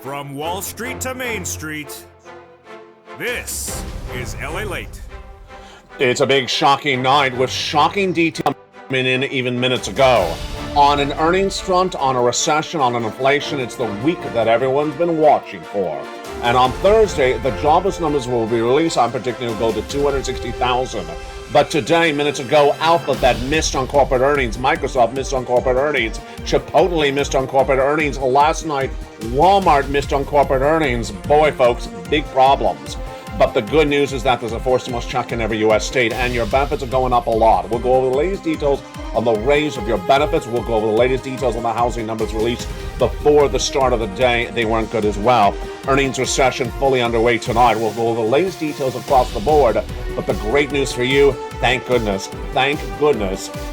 From Wall Street to Main Street, this is LALATE. It's a big shocking night with shocking detail coming in even minutes ago. On an earnings front, on a recession, on an inflation, it's the week that everyone's been watching for. And on Thursday, the jobless numbers will be released. I'm predicting it'll go to 260,000. But today, minutes ago, Alphabet missed on corporate earnings. Microsoft missed on corporate earnings. Chipotle missed on corporate earnings. Last night, Walmart missed on corporate earnings. Boy, folks, big problems. But the good news is that there's a forced stimulus check in every U.S. state, and your benefits are going up a lot. We'll go over the latest details on the raise of your benefits. We'll go over the latest details on the housing numbers released before the start of the day. They weren't good as well. Earnings recession fully underway tonight. We'll go over the latest details across the board. But the great news for you, thank goodness,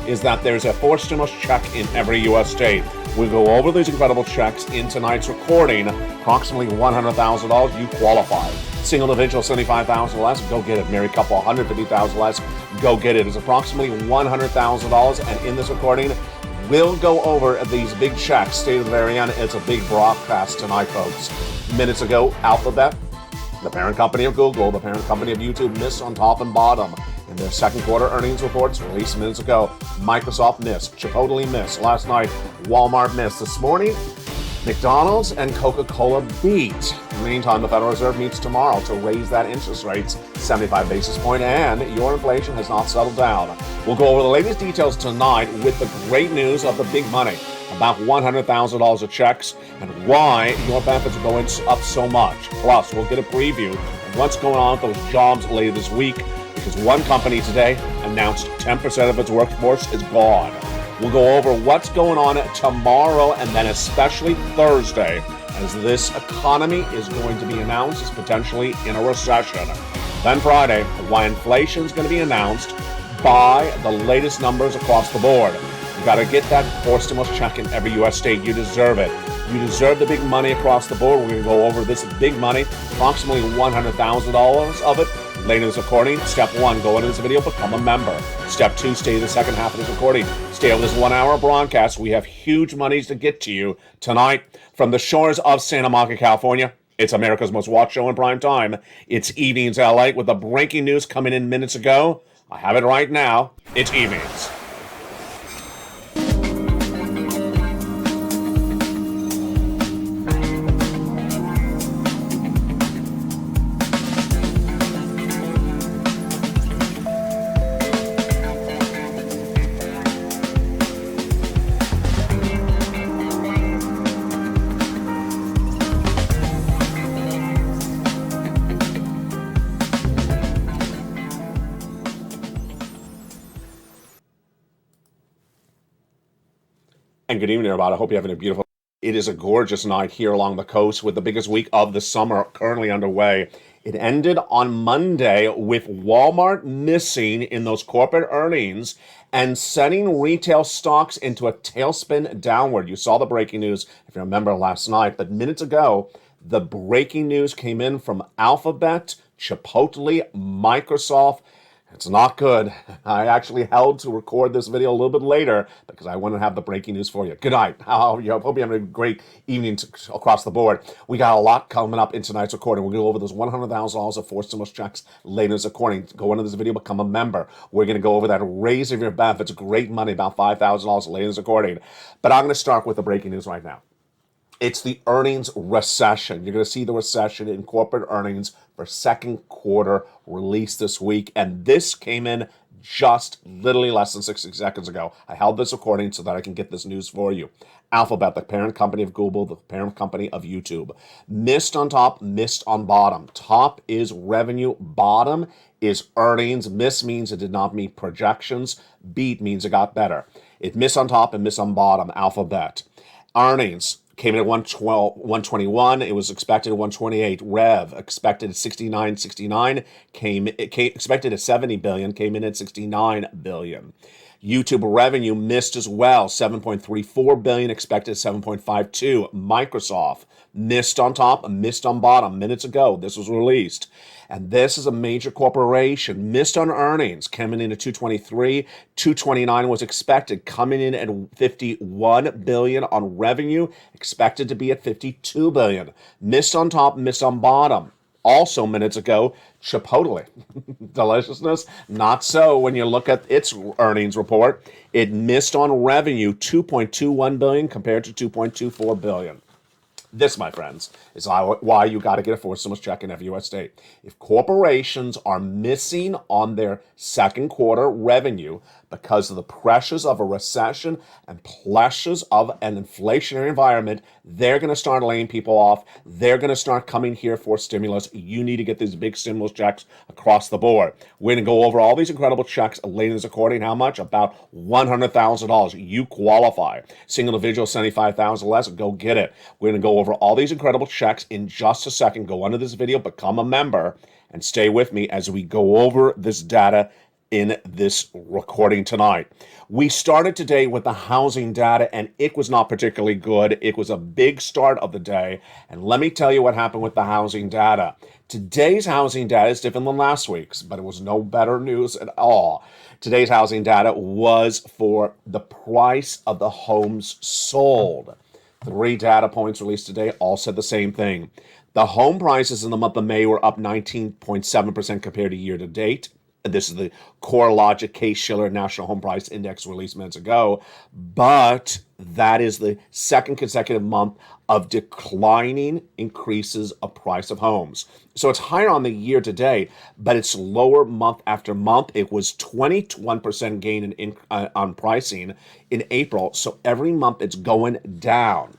is that there's a forced stimulus check in every U.S. state. We'll go over these incredible checks in tonight's recording. Approximately $100,000, you qualify. Single individual, $75,000 less, go get it. Married couple, $150,000 less, go get it. It's approximately $100,000, and in this recording, we'll go over these big checks. Stay to the very end. It's a big broadcast tonight, folks. Minutes ago, Alphabet, the parent company of Google, the parent company of YouTube, missed on top and bottom in their second quarter earnings reports released minutes ago. Microsoft missed. Chipotle missed. Last night, Walmart missed. This morning, McDonald's and Coca-Cola beat. In the meantime, the Federal Reserve meets tomorrow to raise that interest rates 75 basis point, and your inflation has not settled down. We'll go over the latest details tonight with the great news of the big money, about $100,000 of checks, and why your benefits are going up so much. Plus, we'll get a preview of what's going on with those jobs later this week, because one company today announced 10% of its workforce is gone. We'll go over what's going on tomorrow and then especially Thursday, as this economy is going to be announced as potentially in a recession. Then Friday, why inflation is going to be announced by the latest numbers across the board. You got to get that forced stimulus check in every U.S. state. You deserve it. You deserve the big money across the board. We're going to go over this big money, approximately $100,000 of it. Later in this recording, step 1, go into this video, become a member. Step 2, stay to the second half of this recording. Stay over this 1-hour broadcast. We have huge monies to get to you tonight from the shores of Santa Monica, California. It's America's most watched show in prime time. It's Evenings LA with the breaking news coming in minutes ago. I have it right now. It's Evenings. And good evening, everybody. I hope you're having a beautiful. It is a gorgeous night here along the coast with the biggest week of the summer currently underway. It ended on Monday with Walmart missing in those corporate earnings and sending retail stocks into a tailspin downward. You saw the breaking news, if you remember, last night. But minutes ago, the breaking news came in from Alphabet, Chipotle, Microsoft. It's not good. I actually held to record this video a little bit later because I want to have the breaking news for you. Good night. I hope you're having a great evening across the board. We got a lot coming up in tonight's recording. We're going to go over those $100,000 of forced stimulus checks later in this recording. Go into this video, become a member. We're going to go over that raise of your benefits. Great money, about $5,000 later in this recording. But I'm going to start with the breaking news right now. It's the earnings recession. You're going to see the recession in corporate earnings for second quarter release this week. And this came in just literally less than 60 seconds ago. I held this recording so that I can get this news for you. Alphabet, the parent company of Google, the parent company of YouTube, missed on top, missed on bottom. Top is revenue, bottom is earnings. Miss means it did not meet projections. Beat means it got better. It missed on top and missed on bottom. Alphabet. Earnings came in at 121. It was expected at 128. Rev expected at 69. Expected at 70 billion. Came in at 69 billion. YouTube revenue missed as well, 7.34 billion, expected 7.52. Microsoft missed on top, missed on bottom minutes ago. This was released. And this is a major corporation, missed on earnings, coming in at 223, 229 was expected, coming in at 51 billion on revenue, expected to be at 52 billion. Missed on top, missed on bottom. Also minutes ago, Chipotle. Deliciousness? Not so when you look at its earnings report. It missed on revenue, 2.21 billion compared to 2.24 billion. This, my friends, is why you got to get a forced stimulus check in every U.S. state. If corporations are missing on their second quarter revenue because of the pressures of a recession and pressures of an inflationary environment, they're going to start laying people off. They're going to start coming here for stimulus. You need to get these big stimulus checks across the board. We're going to go over all these incredible checks later in this recording. How much? About $100,000. You qualify. Single individual, $75,000 less. Go get it. We're going to go over all these incredible checks in just a second. Go under this video, become a member, and stay with me as we go over this data in this recording tonight. We started today with the housing data, and it was not particularly good. It was a big start of the day, and let me tell you what happened with the housing data. Today's housing data is different than last week's, but it was no better news at all. Today's housing data was for the price of the homes sold. 3 data points released today all said the same thing. The home prices in the month of May were up 19.7% compared to year to date. This is the CoreLogic Case-Shiller National Home Price Index released minutes ago. But that is the second consecutive month of declining increases of price of homes. So it's higher on the year to date, but it's lower month after month. It was 21% gain on pricing in April. So every month it's going down.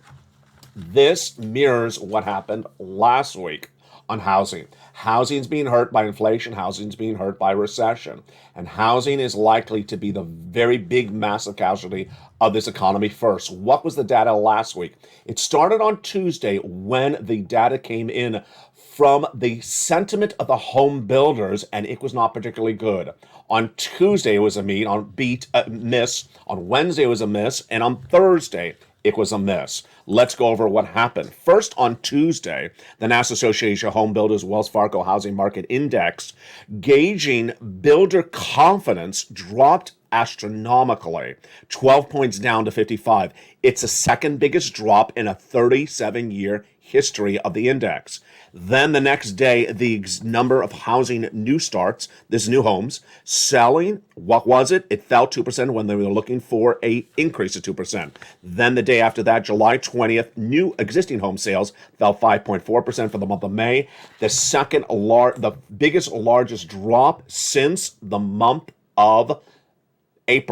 This mirrors what happened last week on housing. Housing's being hurt by inflation. Housing's being hurt by recession. And housing is likely to be the very big, massive casualty of this economy first. What was the data last week? It started on Tuesday when the data came in from the sentiment of the home builders, and it was not particularly good. On Tuesday, it was a miss. On Wednesday, it was a miss. And on Thursday, it was a miss. Let's go over what happened. First, on Tuesday, the National Association of Home Builders Wells Fargo Housing Market Index, gauging builder confidence, dropped astronomically, 12 points down to 55. It's the second biggest drop in a 37-year history of the index. Then the next day, the number of housing new starts, this new homes, selling, what was it? It fell 2% when they were looking for an increase of 2%. Then the day after that, July 20th, new existing home sales fell 5.4% for the month of May. The biggest, largest drop since the month of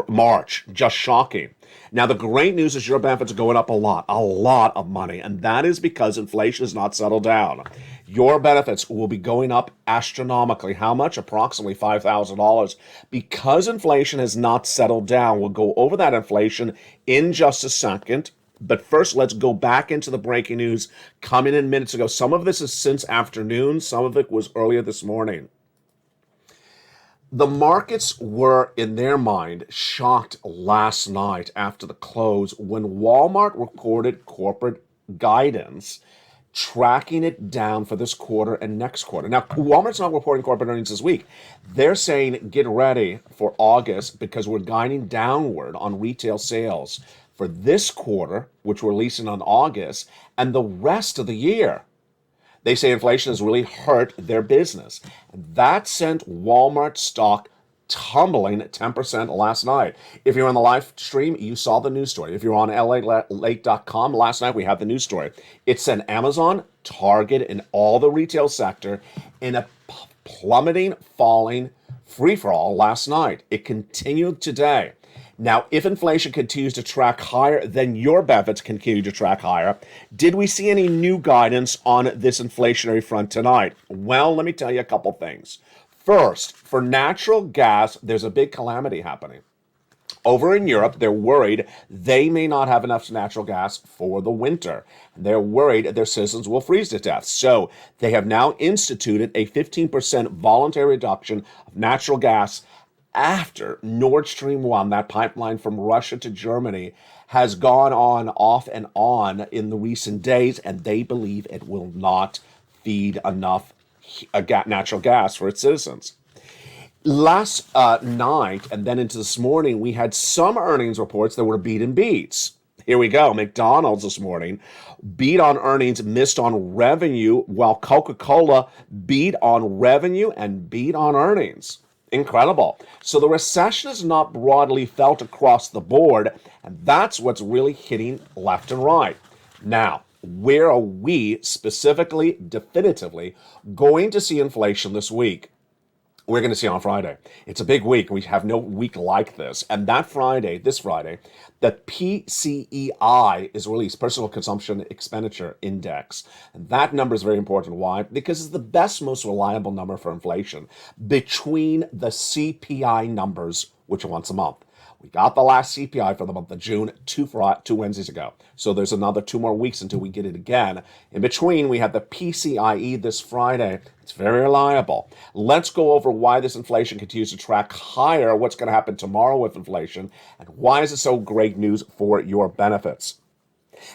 March. Just shocking. Now, the great news is your benefits are going up a lot of money, and that is because inflation has not settled down. Your benefits will be going up astronomically. How much? Approximately $5,000. Because inflation has not settled down, we'll go over that inflation in just a second. But first, let's go back into the breaking news coming in minutes ago. Some of this is since afternoon. Some of it was earlier this morning. The markets were, in their mind, shocked last night after the close when Walmart reported corporate guidance, tracking it down for this quarter and next quarter. Now, Walmart's not reporting corporate earnings this week. They're saying, get ready for August because we're guiding downward on retail sales for this quarter, which we're releasing on August, and the rest of the year. They say inflation has really hurt their business. That sent Walmart stock tumbling at 10% last night. If you're on the live stream, you saw the news story. If you're on LALATE.com, last night we had the news story. It sent Amazon, Target, and all the retail sector in a plummeting, falling free-for-all last night. It continued today. Now, if inflation continues to track higher, then your benefits continue to track higher. Did we see any new guidance on this inflationary front tonight? Well, let me tell you a couple things. First, for natural gas, there's a big calamity happening. Over in Europe, they're worried they may not have enough natural gas for the winter. They're worried their citizens will freeze to death. So they have now instituted a 15% voluntary reduction of natural gas after Nord Stream 1, that pipeline from Russia to Germany, has gone on, off and on in the recent days, and they believe it will not feed enough natural gas for its citizens. Last night and then into this morning, we had some earnings reports that were beat and beats. Here we go. McDonald's this morning beat on earnings, missed on revenue, while Coca-Cola beat on revenue and beat on earnings. Incredible. So the recession is not broadly felt across the board, and that's what's really hitting left and right. Now, where are we specifically, definitively, going to see inflation this week? We're going to see on Friday. It's a big week. We have no week like this. And that Friday, this Friday, the PCEI is released, Personal Consumption Expenditure Index. And that number is very important. Why? Because it's the best, most reliable number for inflation between the CPI numbers, which are once a month. We got the last CPI for the month of June two Wednesdays ago. So there's another 2 more weeks until we get it again. In between, we have the PCIE this Friday. It's very reliable. Let's go over why this inflation continues to track higher, what's going to happen tomorrow with inflation, and why is it so great news for your benefits.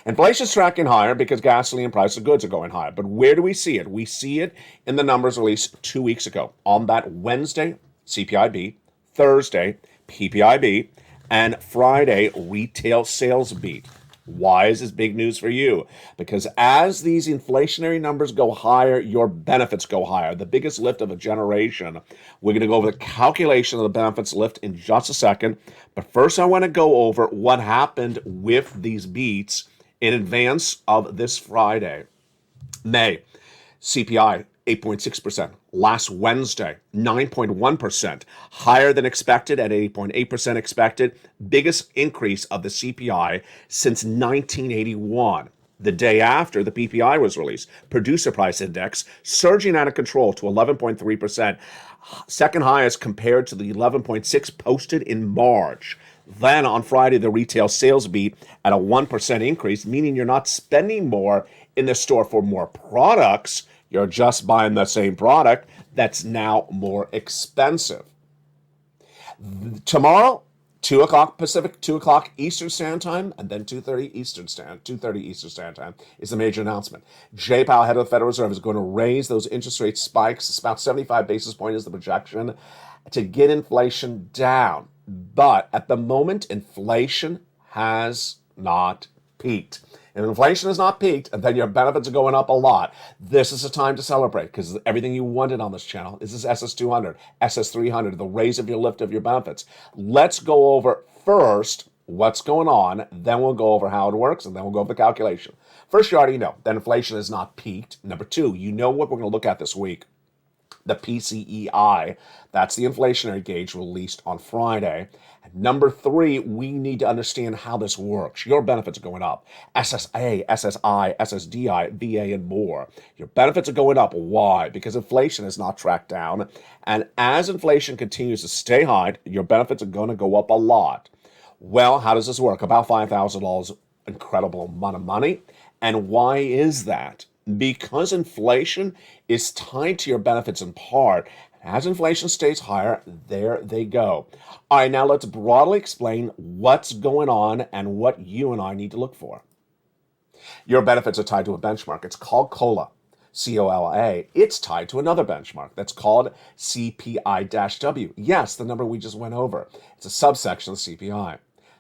Inflation is tracking higher because gasoline and price of goods are going higher. But where do we see it? We see it in the numbers released 2 weeks ago. On that Wednesday, CPI Thursday, PPI and Friday, retail sales beat. Why is this big news for you? Because as these inflationary numbers go higher, your benefits go higher. The biggest lift of a generation. We're going to go over the calculation of the benefits lift in just a second. But first, I want to go over what happened with these beats in advance of this Friday. May, CPI, 8.6%. Last Wednesday, 9.1%. Higher than expected at 8.8% expected. Biggest increase of the CPI since 1981. The day after the PPI was released, Producer Price Index surging out of control to 11.3%. Second highest compared to the 11.6 posted in March. Then on Friday, the retail sales beat at a 1% increase, meaning you're not spending more in the store for more products. You're just buying the same product that's now more expensive. Tomorrow, 2 o'clock Pacific, 2 o'clock Eastern Standard Time, and then 2:30 Eastern Standard Time is the major announcement. Jay Powell, head of the Federal Reserve, is going to raise those interest rate spikes. It's about 75 basis points is the projection to get inflation down. But at the moment, inflation has not peaked. If inflation has not peaked, and then your benefits are going up a lot, this is a time to celebrate because everything you wanted on this channel is this SS200, SS300, the raise of your lift of your benefits. Let's go over first what's going on, then we'll go over how it works, and then we'll go over the calculation. First, you already know that inflation has not peaked. Number two, you know what we're going to look at this week. The PCEI, that's the inflationary gauge released on Friday. And number three, we need to understand how this works. Your benefits are going up. SSA, SSI, SSDI, VA, and more. Your benefits are going up. Why? Because inflation is not tracked down. And as inflation continues to stay high, your benefits are going to go up a lot. Well, how does this work? About $5,000, incredible amount of money. And why is that? Because inflation is tied to your benefits in part. As inflation stays higher, there they go. All right, now let's broadly explain what's going on and what you and I need to look for. Your benefits are tied to a benchmark. It's called COLA, C-O-L-A. It's tied to another benchmark that's called CPI-W. Yes, the number we just went over. It's a subsection of CPI.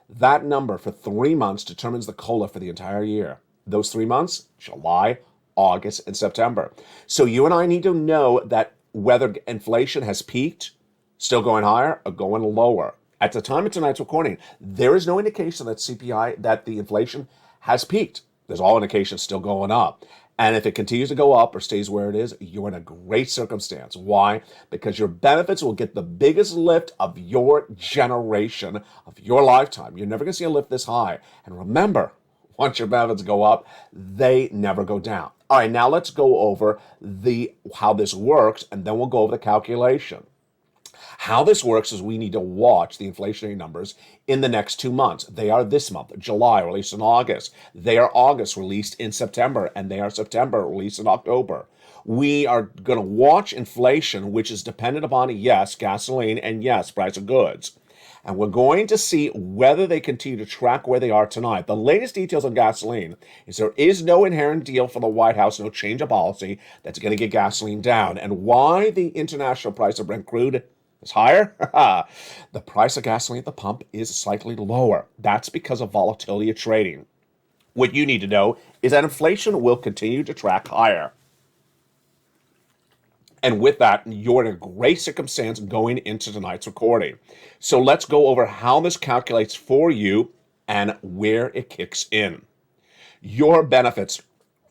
That number for 3 months determines the COLA for the entire year. Those 3 months, July, August, and September. So you and I need to know that whether inflation has peaked, still going higher, or going lower. At the time of tonight's recording, there is no indication that CPI, that the inflation has peaked. There's all indications still going up. And if it continues to go up or stays where it is, you're in a great circumstance. Why? Because your benefits will get the biggest lift of your generation, of your lifetime. You're never going to see a lift this high. And remember, once your benefits go up, they never go down. All right, now let's go over how this works, and then we'll go over the calculation. How this works is we need to watch the inflationary numbers in the next 2 months. They are this month, July, released in August. They are August, released in September, and they are September, released in October. We are going to watch inflation, which is dependent upon, yes, gasoline, and yes, price of goods. And we're going to see whether they continue to track where they are tonight. The latest details on gasoline is there is no inherent deal for the White House, no change of policy that's going to get gasoline down. And why the international price of Brent crude is higher? The price of gasoline at the pump is slightly lower. That's because of volatility of trading. What you need to know is that inflation will continue to track higher. And with that, you're in a great circumstance going into tonight's recording. So let's go over how this calculates for you and where it kicks in. Your benefits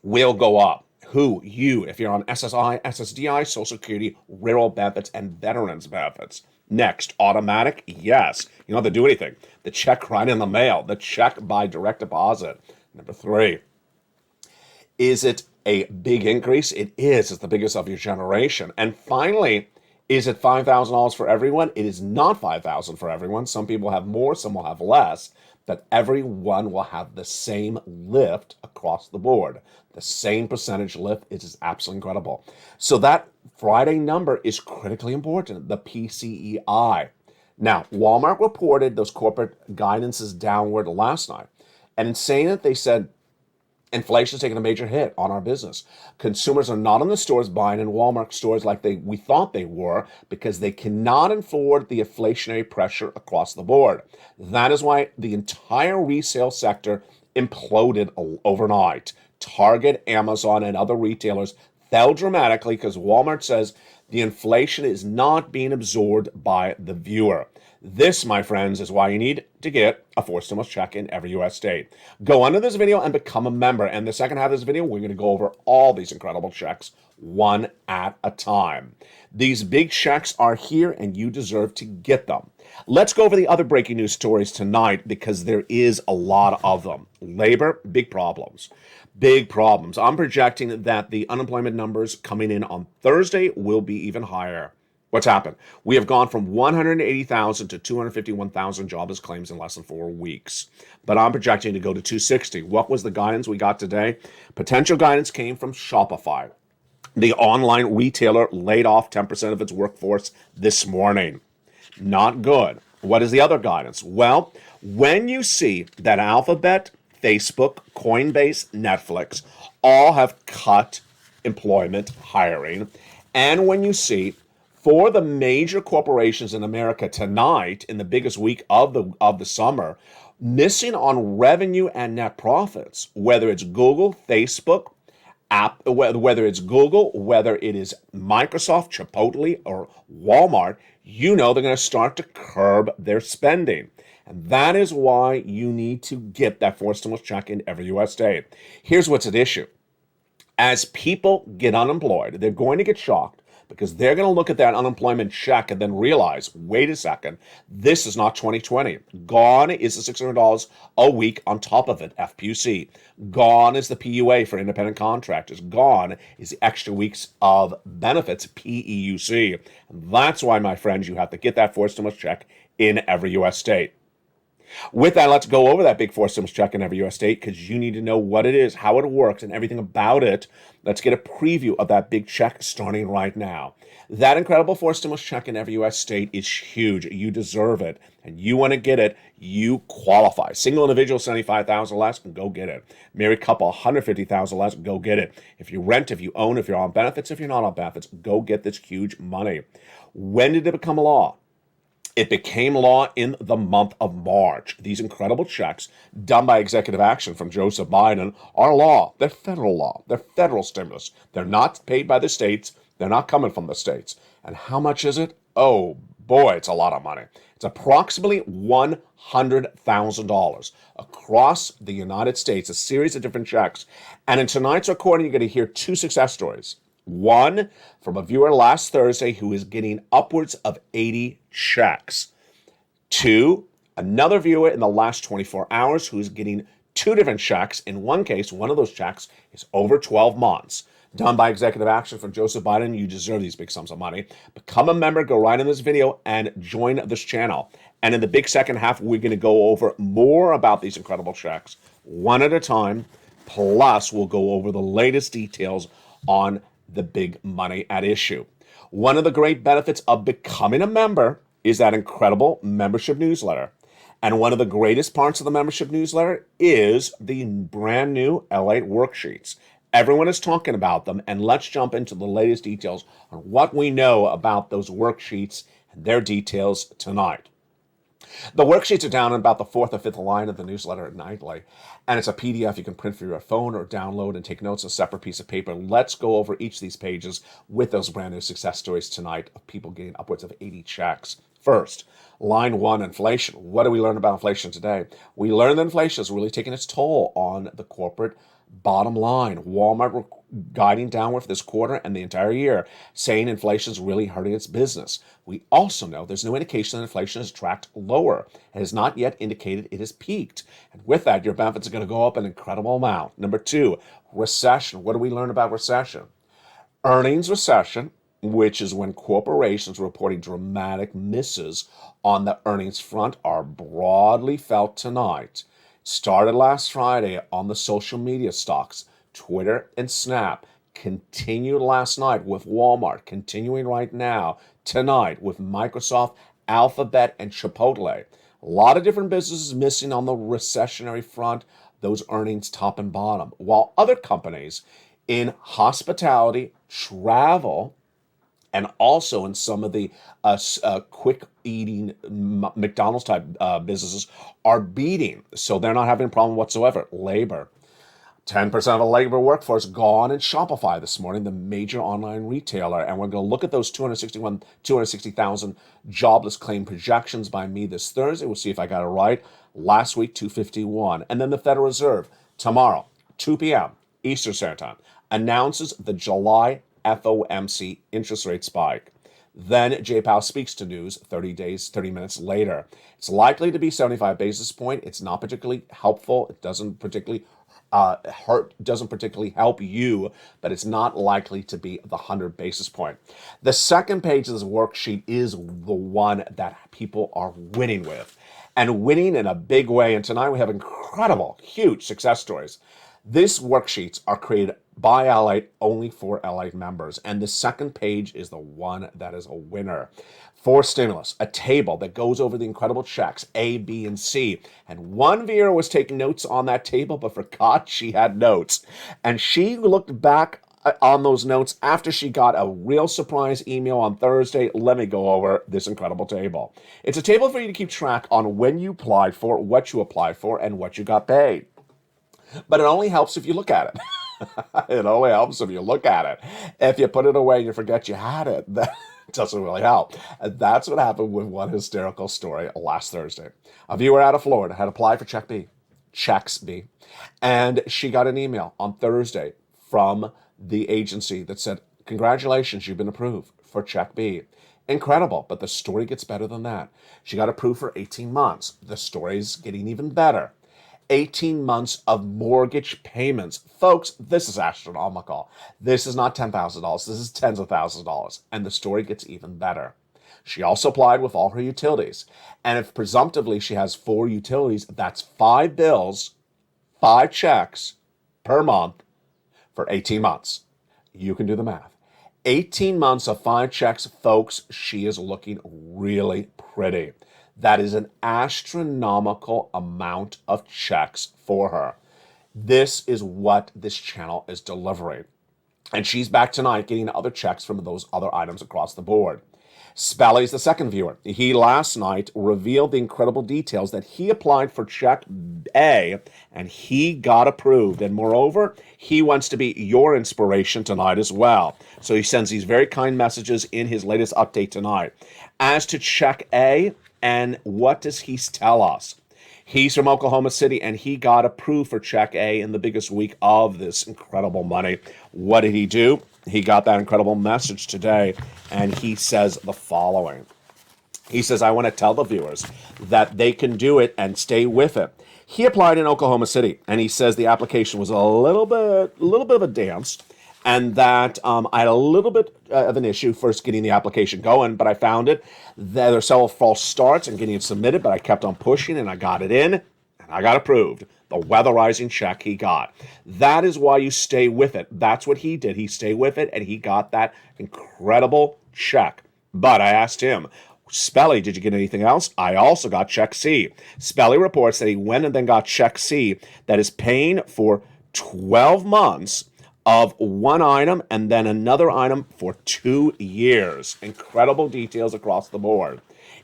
will go up. Who? You, if you're on SSI, SSDI, Social Security, rural benefits, and veterans benefits. Next, automatic, yes. You don't have to do anything. The check right in the mail. The check by direct deposit. Number 3. Is it a big increase? It is. It's the biggest of your generation. And finally, is it $5,000 for everyone? It is not $5,000 for everyone. Some people have more, some will have less, but everyone will have the same lift across the board. The same percentage lift. It is absolutely incredible. So that Friday number is critically important, the PCEI. Now, Walmart reported those corporate guidances downward last night. And in saying it, they said, inflation's taking a major hit on our business. Consumers are not in the stores buying in Walmart stores like we thought they were because they cannot afford the inflationary pressure across the board. That is why the entire resale sector imploded overnight. Target, Amazon, and other retailers fell dramatically because Walmart says the inflation is not being absorbed by the viewer. This, my friends, is why you need to get a 4 stimulus check in every U.S. state. Go under this video and become a member. And the second half of this video, we're going to go over all these incredible checks one at a time. These big checks are here and you deserve to get them. Let's go over the other breaking news stories tonight because there is a lot of them. Labor, big problems. Big problems. I'm projecting that the unemployment numbers coming in on Thursday will be even higher. What's happened? We have gone from 180,000 to 251,000 jobless claims in less than 4 weeks. But I'm projecting to go to 260. What was the guidance we got today? Potential guidance came from Shopify. The online retailer laid off 10% of its workforce this morning. Not good. What is the other guidance? Well, when you see that Alphabet, Facebook, Coinbase, Netflix all have cut employment hiring, and when you see for the major corporations in America tonight, in the biggest week of the summer, missing on revenue and net profits, whether it's Google, Facebook, whether it's Google, whether it is Microsoft, Chipotle, or Walmart, you know they're going to start to curb their spending. And that is why you need to get that 4 stimulus check in every U.S. state. Here's what's at issue. As people get unemployed, they're going to get shocked because they're going to look at that unemployment check and then realize, wait a second, this is not 2020. Gone is the $600 a week on top of it, FPUC. Gone is the PUA for independent contractors. Gone is the extra weeks of benefits, PEUC. And that's why, my friends, you have to get that 4 stimulus check in every U.S. state. With that, let's go over that big 4 stimulus check in every U.S. state because you need to know what it is, how it works, and everything about it. Let's get a preview of that big check starting right now. That incredible 4 stimulus check in every U.S. state is huge. You deserve it, and you want to get it. You qualify. Single individual, $75,000 less, go get it. Married couple, $150,000 less, go get it. If you rent, if you own, if you're on benefits, if you're not on benefits, go get this huge money. When did it become a law? It became law in the month of March. These incredible checks done by executive action from Joseph Biden are law. They're federal law. They're federal stimulus. They're not paid by the states. They're not coming from the states. And how much is it? Oh, boy, it's a lot of money. It's approximately $100,000 across the United States, a series of different checks. And in tonight's recording, you're going to hear 2 success stories. One from a viewer last Thursday who is getting upwards of 80 checks. 2, another viewer in the last 24 hours who is getting 2 different checks. In one case, one of those checks is over 12 months. Done by executive action from Joseph Biden. You deserve these big sums of money. Become a member, go right in this video, and join this channel. And in the big second half, we're going to go over more about these incredible checks, one at a time. Plus, we'll go over the latest details on the big money at issue. One of the great benefits of becoming a member is that incredible membership newsletter. And one of the greatest parts of the membership newsletter is the brand new LALATE worksheets. Everyone is talking about them, and let's jump into the latest details on what we know about those worksheets and their details tonight. The worksheets are down in about the fourth or fifth line of the newsletter nightly, and it's a PDF you can print for your phone or download and take notes on a separate piece of paper. Let's go over each of these pages with those brand new success stories tonight of people getting upwards of 80 checks. First, line 1, inflation. What do we learn about inflation today? We learned that inflation is really taking its toll on the corporate bottom line. Walmart guiding downward for this quarter and the entire year, saying inflation is really hurting its business. We also know there's no indication that inflation has tracked lower. It has not yet indicated it has peaked. And with that, your benefits are going to go up an incredible amount. Number 2, recession. What do we learn about recession? Earnings recession, which is when corporations are reporting dramatic misses on the earnings front, are broadly felt tonight. Started last Friday on the social media stocks, Twitter and Snap. Continued last night with Walmart. Continuing right now, tonight with Microsoft, Alphabet, and Chipotle. A lot of different businesses missing on the recessionary front, those earnings top and bottom. While other companies in hospitality, travel, and also in some of the quick eating McDonald's type businesses are beating. So they're not having a problem whatsoever. Labor. 10% of the labor workforce gone in Shopify this morning, the major online retailer. And we're going to look at those 260,000 jobless claim projections by me this Thursday. We'll see if I got it right. Last week, 251. And then the Federal Reserve tomorrow, 2 p.m. Eastern Standard Time, announces the July FOMC interest rate spike. Then Jay Powell speaks to news 30 minutes later. It's likely to be 75 basis point. It's not particularly helpful. It doesn't particularly help you, but it's not likely to be the 100 basis point. The second page of this worksheet is the one that people are winning with, and winning in a big way. And tonight we have incredible, huge success stories. These worksheets are created by LALATE only for LALATE members. And the second page is the one that is a winner. For stimulus, a table that goes over the incredible checks, A, B, and C. And one viewer was taking notes on that table, but forgot she had notes. And she looked back on those notes after she got a real surprise email on Thursday. Let me go over this incredible table. It's a table for you to keep track on when you applied for, what you applied for, and what you got paid. But it only helps if you look at it. It only helps if you look at it. If you put it away and you forget you had it, that doesn't really help. And that's what happened with one hysterical story last Thursday. A viewer out of Florida had applied for Checks B, and she got an email on Thursday from the agency that said, "Congratulations, you've been approved for Check B." Incredible, but the story gets better than that. She got approved for 18 months. The story's getting even better. 18 months of mortgage payments. Folks, this is astronomical. This is not $10,000. This is tens of thousands of dollars. And the story gets even better. She also applied with all her utilities. And if presumptively she has 4 utilities, that's 5 bills, 5 checks per month for 18 months. You can do the math. 18 months of 5 checks, folks, she is looking really pretty. That is an astronomical amount of checks for her. This is what this channel is delivering. And she's back tonight getting other checks from those other items across the board. Spelly's the second viewer. He last night revealed the incredible details that he applied for Check A and he got approved. And moreover, he wants to be your inspiration tonight as well. So he sends these very kind messages in his latest update tonight. As to Check A, and what does he tell us? He's from Oklahoma City, and he got approved for Check A in the biggest week of this incredible money. What did he do? He got that incredible message today, and he says the following. He says, "I want to tell the viewers that they can do it and stay with it." He applied in Oklahoma City, and he says the application was a little bit of a dance, and that I had a little bit of an issue first getting the application going, but I found it. There were several false starts and getting it submitted, but I kept on pushing and I got it in. And I got approved. The weatherizing check he got. That is why you stay with it. That's what he did. He stayed with it, and he got that incredible check. But I asked him, Spelly, did you get anything else? I also got check C. Spelly reports that he went and then got check C that is paying for 12 months of one item and then another item for 2 years. Incredible details across the board.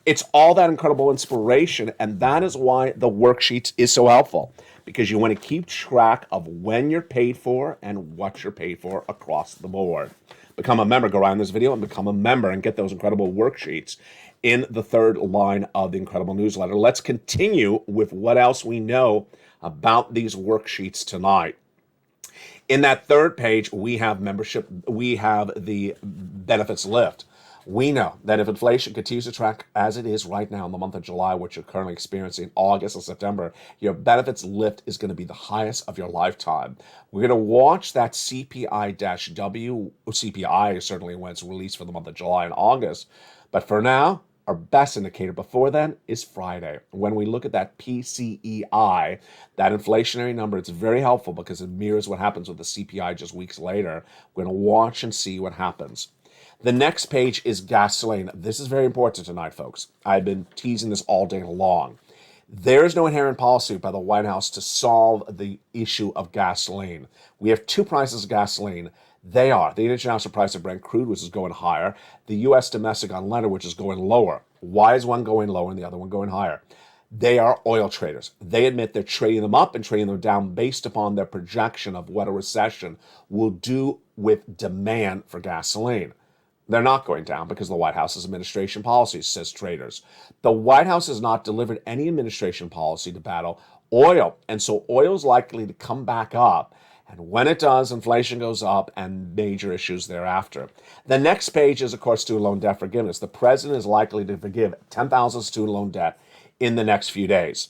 It's all that incredible inspiration, and that is why the worksheets is so helpful, because you want to keep track of when you're paid for and what you're paid for across the board. Become a member. Go around this video and become a member and get those incredible worksheets in the third line of the incredible newsletter. Let's continue with what else we know about these worksheets tonight. In that third page, we have membership. We have the benefits lift. We know that if inflation continues to track as it is right now in the month of July, which you're currently experiencing, August and September, your benefits lift is going to be the highest of your lifetime. We're going to watch that CPI-W, CPI certainly when it's released for the month of July and August. But for now, our best indicator before then is Friday. When we look at that PCEI, that inflationary number, it's very helpful because it mirrors what happens with the CPI just weeks later. We're going to watch and see what happens. The next page is gasoline. This is very important tonight, folks. I've been teasing this all day long. There's no inherent policy by the White House to solve the issue of gasoline. We have two prices of gasoline. They are the international price of Brent crude, which is going higher, the U.S. domestic unleaded, which is going lower. Why is one going lower and the other one going higher? They are oil traders. They admit they're trading them up and trading them down based upon their projection of what a recession will do with demand for gasoline. They're not going down because of the White House's administration policies, says traders. The White House has not delivered any administration policy to battle oil, and so oil is likely to come back up. And when it does, inflation goes up and major issues thereafter. The next page is, of course, student loan debt forgiveness. The president is likely to forgive 10,000 student loan debt in the next few days.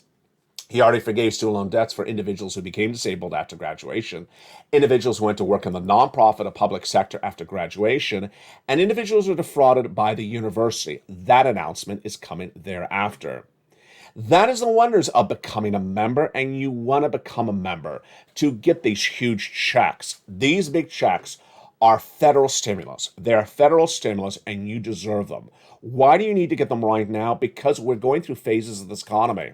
He already forgave student loan debts for individuals who became disabled after graduation, individuals who went to work in the nonprofit or public sector after graduation, and individuals who were defrauded by the university. That announcement is coming thereafter. That is the wonders of becoming a member, and you want to become a member to get these huge checks. These big checks are federal stimulus. They're federal stimulus, and you deserve them. Why do you need to get them right now? Because we're going through phases of this economy.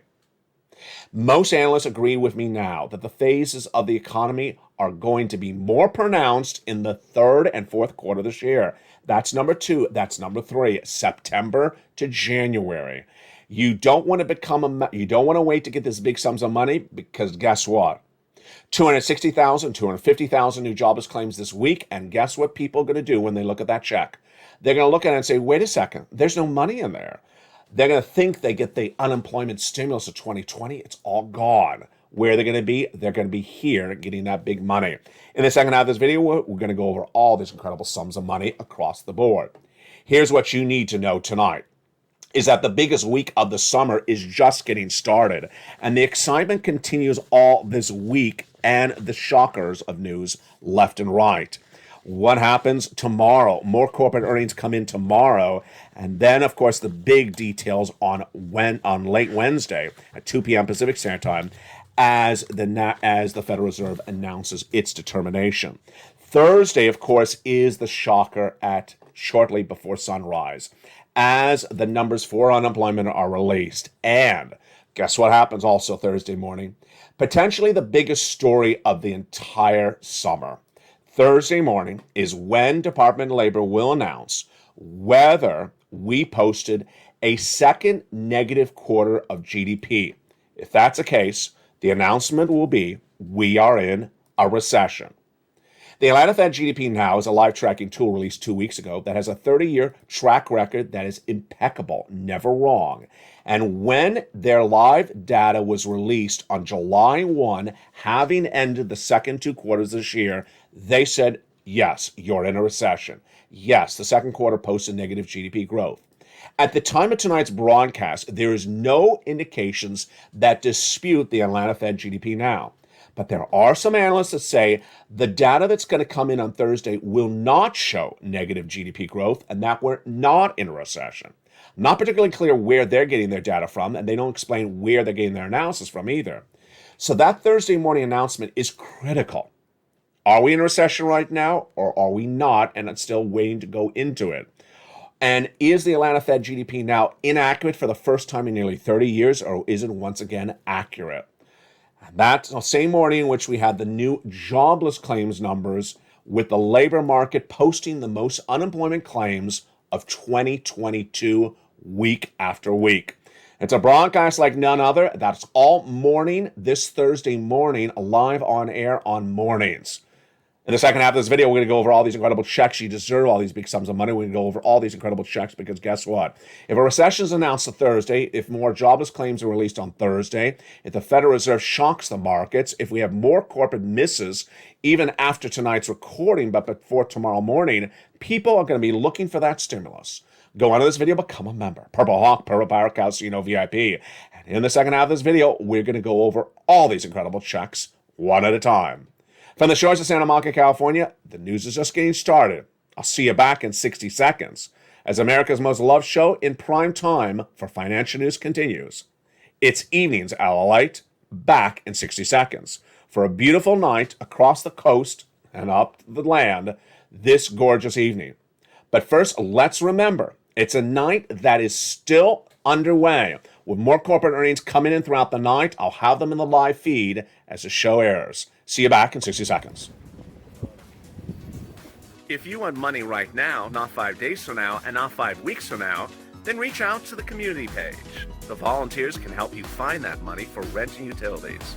Most analysts agree with me now that the phases of the economy are going to be more pronounced in the third and fourth quarter this year. That's number 2. That's number 3, September to January. You don't want to you don't want to wait to get this big sums of money, because guess what? 260,000, 250,000 new jobless claims this week, and guess what people are going to do when they look at that check? They're going to look at it and say, wait a second, there's no money in there. They're going to think they get the unemployment stimulus of 2020. It's all gone. Where they're going to be? They're going to be here getting that big money. In the second half of this video, we're going to go over all these incredible sums of money across the board. Here's what you need to know tonight, is that the biggest week of the summer is just getting started. And the excitement continues all this week, and the shockers of news left and right. What happens tomorrow? More corporate earnings come in tomorrow, and then, of course, the big details on late Wednesday at 2 p.m. Pacific Standard Time, as the Federal Reserve announces its determination. Thursday, of course, is the shocker at shortly before sunrise, as the numbers for unemployment are released. And guess what happens also Thursday morning? Potentially the biggest story of the entire summer. Thursday morning is when Department of Labor will announce whether we posted a second negative quarter of GDP. If that's the case, the announcement will be we are in a recession. The Atlanta Fed GDP Now is a live tracking tool released 2 weeks ago that has a 30-year track record that is impeccable, never wrong. And when their live data was released on July 1, having ended the second 2 quarters this year, they said, yes, you're in a recession. Yes, the second quarter posted negative GDP growth. At the time of tonight's broadcast, there is no indications that dispute the Atlanta Fed GDP Now. But there are some analysts that say the data that's going to come in on Thursday will not show negative GDP growth and that we're not in a recession. Not particularly clear where they're getting their data from, and they don't explain where they're getting their analysis from either. So that Thursday morning announcement is critical. Are we in a recession right now, or are we not, and it's still waiting to go into it? And is the Atlanta Fed GDP now inaccurate for the first time in nearly 30 years, or is it once again accurate? That same morning in which we had the new jobless claims numbers, with the labor market posting the most unemployment claims of 2022 week after week. It's a broadcast like none other. That's all morning this Thursday morning, live on air on mornings. In the second half of this video, we're going to go over all these incredible checks. You deserve all these big sums of money. We're going to go over all these incredible checks because guess what? If a recession is announced on Thursday, if more jobless claims are released on Thursday, if the Federal Reserve shocks the markets, if we have more corporate misses, even after tonight's recording, but before tomorrow morning, people are going to be looking for that stimulus. Go on to this video, become a member. Purple Hawk, Purple Power Casino VIP. And in the second half of this video, we're going to go over all these incredible checks one at a time. From the shores of Santa Monica, California, the news is just getting started. I'll see you back in 60 seconds as America's most loved show in prime time for financial news continues. It's evenings, LALATE, back in 60 seconds for a beautiful night across the coast and up the land this gorgeous evening. But first, let's remember, it's a night that is still underway. With more corporate earnings coming in throughout the night, I'll have them in the live feed as the show airs. See you back in 60 seconds. If you want money right now, not 5 days from now, and not 5 weeks from now, then reach out to the community page. The volunteers can help you find that money for rent and utilities.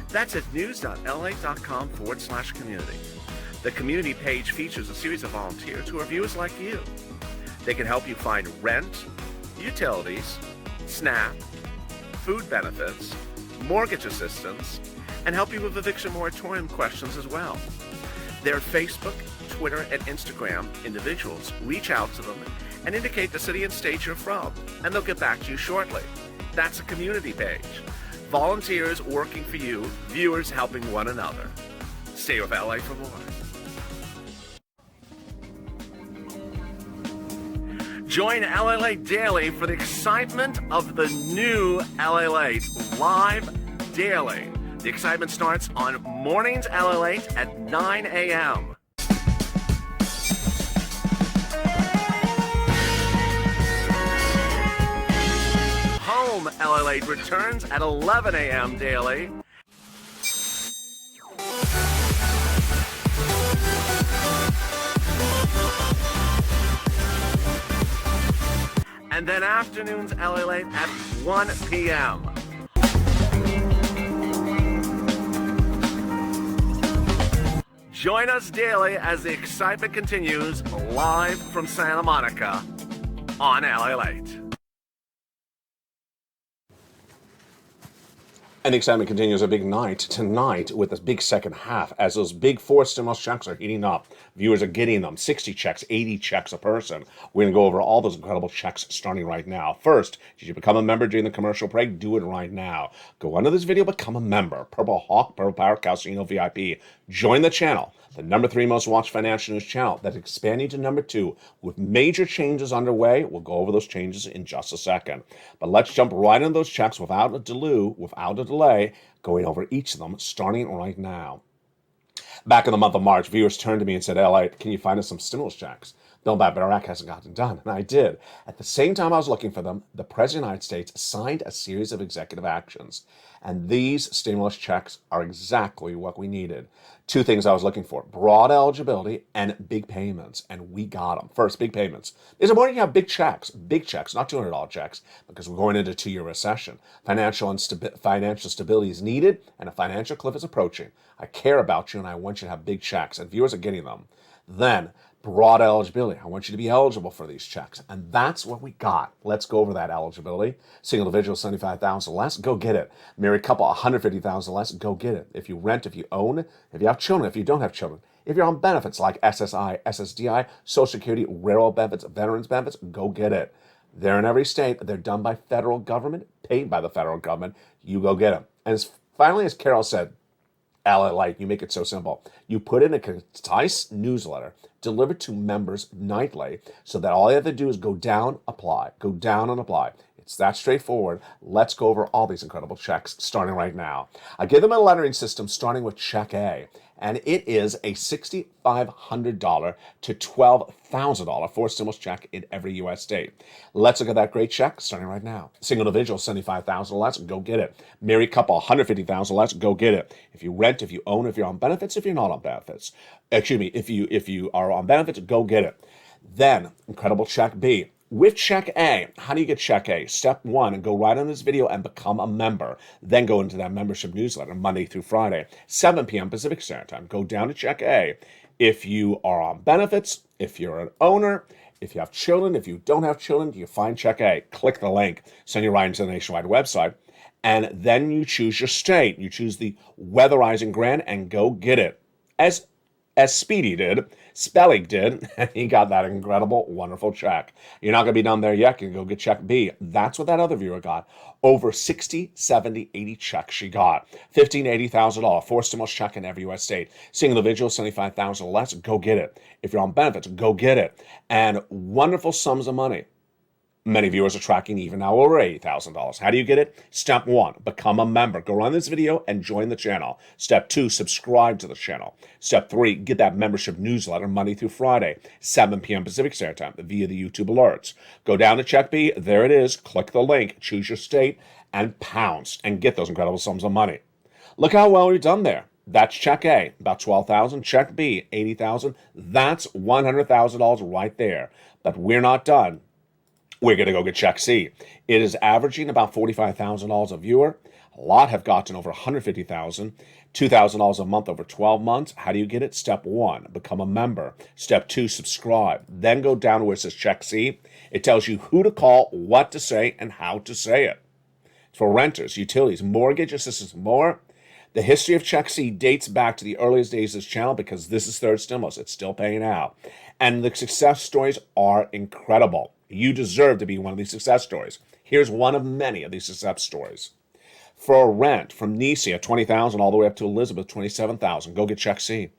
That's at news.la.com/community. The community page features a series of volunteers who are viewers like you. They can help you find rent, utilities, SNAP, food benefits, mortgage assistance, and help you with eviction moratorium questions as well. Their Facebook, Twitter, and Instagram individuals reach out to them and indicate the city and state you're from, and they'll get back to you shortly. That's a community page. Volunteers working for you, viewers helping one another. Stay with LA for more. Join LALATE Daily for the excitement of the new LALATE live daily. The excitement starts on mornings LALATE at 9 a.m. Home LALATE returns at 11 a.m. daily. And then afternoons LALATE at 1 p.m. Join us daily as the excitement continues live from Santa Monica on LALATE. And the excitement continues a big night tonight with this big second half as those big 4 stimulus checks are heating up. Viewers are getting them. 60 checks, 80 checks a person. We're going to go over all those incredible checks starting right now. First, did you become a member during the commercial break? Do it right now. Go under this video, become a member. Purple Hawk, Purple Power Casino VIP. Join the channel. The number 3 most watched financial news channel that's expanding to number 2 with major changes underway. We'll go over those changes in just a second. But let's jump right into those checks without a delay, going over each of them starting right now. Back in the month of March, viewers turned to me and said, "LA, can you find us some stimulus checks? Bill Barack hasn't gotten done." And I did. At the same time I was looking for them, the President of the United States signed a series of executive actions. And these stimulus checks are exactly what we needed. 2 things I was looking for: broad eligibility and big payments. And we got them. First, big payments. There's a morning you have big checks, not $200 checks, because we're going into a 2-year recession. Financial stability is needed, and a financial cliff is approaching. I care about you, and I want you to have big checks, and viewers are getting them. Then, broad eligibility. I want you to be eligible for these checks. And that's what we got. Let's go over that eligibility. Single individual, $75,000 or less, go get it. Married couple, $150,000 or less, go get it. If you rent, if you own, if you have children, if you don't have children, if you're on benefits like SSI, SSDI, Social Security, railroad benefits, veterans benefits, go get it. They're in every state. They're done by federal government, paid by the federal government. You go get them. And finally, as Carol said, LALATE, you make it so simple. You put in a concise newsletter delivered to members nightly so that all you have to do is go down, apply, go down and apply. It's that straightforward. Let's go over all these incredible checks starting right now. I give them a lettering system starting with check A, and it is a $6,500 to $12,000 for stimulus check in every U.S. state. Let's look at that great check starting right now. Single individual, $75,000 less, go get it. Married couple, $150,000 less, go get it. If you rent, if you own, if you're on benefits, if you're not on benefits. Excuse me, if you are on benefits, go get it. Then, incredible check B. With check A, how do you get check A? Step 1, and go right on this video and become a member. Then go into that membership newsletter Monday through Friday, 7 p.m. Pacific Standard Time. Go down to check A. If you are on benefits, if you're an owner, if you have children, if you don't have children, you find check A. Click the link, send you right into the nationwide website, and then you choose your state. You choose the weatherizing grant and go get it. As Speedy did, Spelling did, and he got that incredible, wonderful check. You're not going to be done there yet. You can go get check B. That's what that other viewer got. Over 60, 70, 80 checks she got. $15,000, $80,000 for stimulus check in every U.S. state. Single individual, $75,000 or less, go get it. If you're on benefits, go get it. And wonderful sums of money. Many viewers are tracking even now over $80,000. How do you get it? Step 1, become a member. Go run this video and join the channel. Step 2, subscribe to the channel. Step 3, get that membership newsletter Monday through Friday, 7 p.m. Pacific Standard Time via the YouTube alerts. Go down to check B. There it is. Click the link, choose your state, and pounce and get those incredible sums of money. Look how well you've done there. That's check A, about $12,000. Check B, $80,000. That's $100,000 right there. But we're not done. We're going to go get check C. It is averaging about $45,000 a viewer. A lot have gotten over $150,000, $2,000 a month over 12 months. How do you get it? Step 1, become a member. Step 2, subscribe. Then go down to where it says check C. It tells you who to call, what to say, and how to say it. For renters, utilities, mortgage assistance, more. The history of check C dates back to the earliest days of this channel because this is third stimulus. It's still paying out. And the success stories are incredible. You deserve to be one of these success stories. Here's one of many of these success stories. For a rent, from Nisi at $20,000 all the way up to Elizabeth, $27,000. Go get check C.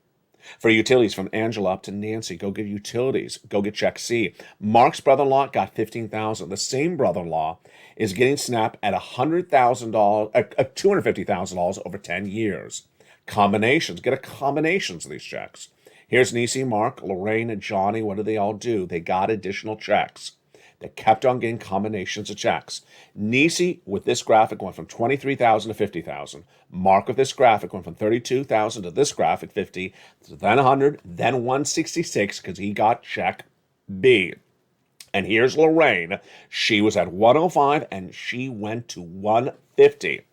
For utilities, from Angela up to Nancy, go get utilities. Go get check C. Mark's brother-in-law got $15,000. The same brother-in-law is getting SNAP at $250,000 over 10 years. Combinations. Get a combinations of these checks. Here's Nisi, Mark, Lorraine, and Johnny. What do they all do? They got additional checks. They kept on getting combinations of checks. Nisi, with this graphic, went from $23,000 to $50,000. Mark, with this graphic, went from $32,000 to this graphic, $50,000, then $100,000, then $166,000 because he got check B. And here's Lorraine. She was at $105,000 and she went to $150,000.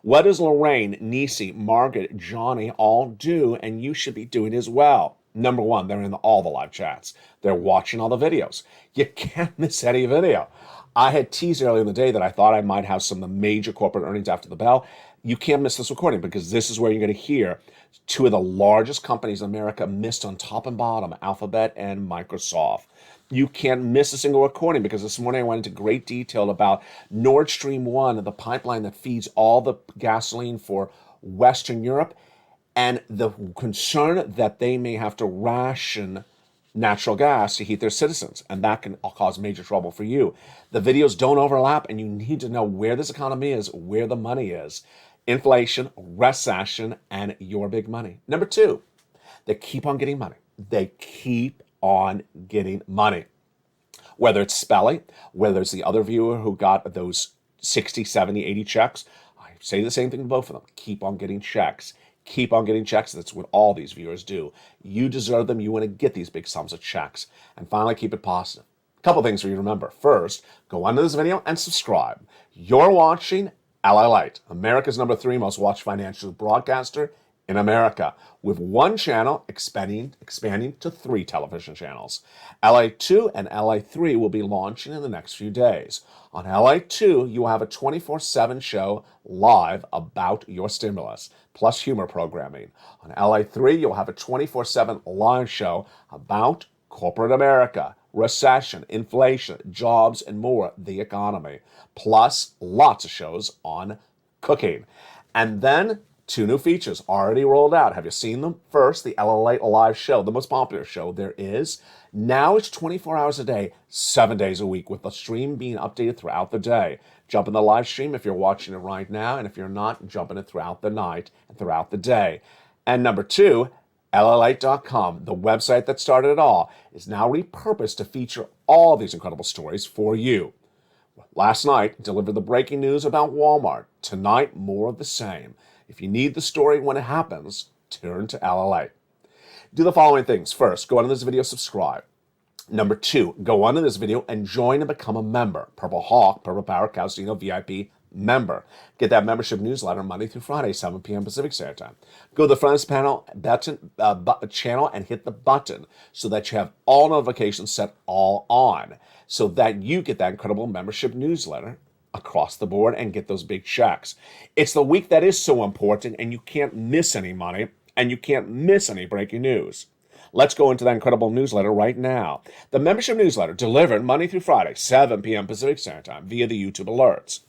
What does Lorraine, Nisi, Margaret, Johnny all do, and you should be doing as well? Number 1, they're in all the live chats. They're watching all the videos. You can't miss any video. I had teased earlier in the day that I thought I might have some of the major corporate earnings after the bell. You can't miss this recording because this is where you're going to hear 2 of the largest companies in America missed on top and bottom, Alphabet and Microsoft. You can't miss a single recording because this morning I went into great detail about Nord Stream 1, the pipeline that feeds all the gasoline for Western Europe, and the concern that they may have to ration natural gas to heat their citizens, and that can cause major trouble for you. The videos don't overlap, and you need to know where this economy is, where the money is. Inflation, recession, and your big money. Number 2, they keep on getting money. They keep on getting money. Whether it's Spelly, whether it's the other viewer who got those 60, 70, 80 checks, I say the same thing to both of them. Keep on getting checks. Keep on getting checks. That's what all these viewers do. You deserve them. You want to get these big sums of checks. And finally, keep it positive. A couple things for you to remember. First, go under this video and subscribe. You're watching LALATE, America's number 3 most watched financial broadcaster in America, with one channel expanding to 3 television channels. LA2 and LA3 will be launching in the next few days. On LA2, you will have a 24/7 show live about your stimulus, plus humor programming. On LA3, you'll have a 24/7 live show about corporate America, recession, inflation, jobs, and more, the economy, plus lots of shows on cooking. And then 2 new features already rolled out. Have you seen them? First, the LALATE live show, the most popular show there is. Now it's 24 hours a day, 7 days a week, with the stream being updated throughout the day. Jump in the live stream if you're watching it right now, and if you're not, jump in it throughout the night and throughout the day. And number 2, LALATE.com, the website that started it all, is now repurposed to feature all these incredible stories for you. Last night, delivered the breaking news about Walmart. Tonight, more of the same. If you need the story when it happens, turn to LALATE. Do the following things. First, go onto this video, subscribe. Number 2, go onto this video and join and become a member. Purple Hawk, Purple Power, Calcino VIP member. Get that membership newsletter Monday through Friday, 7 p.m. Pacific Standard Time. Go to the front of this panel channel and hit the button so that you have all notifications set all on, so that you get that incredible membership newsletter across the board and get those big checks. It's the week that is so important, and you can't miss any money, and you can't miss any breaking news. Let's go into that incredible newsletter right now. The membership newsletter delivered Monday through Friday, 7 p.m. Pacific Standard Time via the YouTube alerts.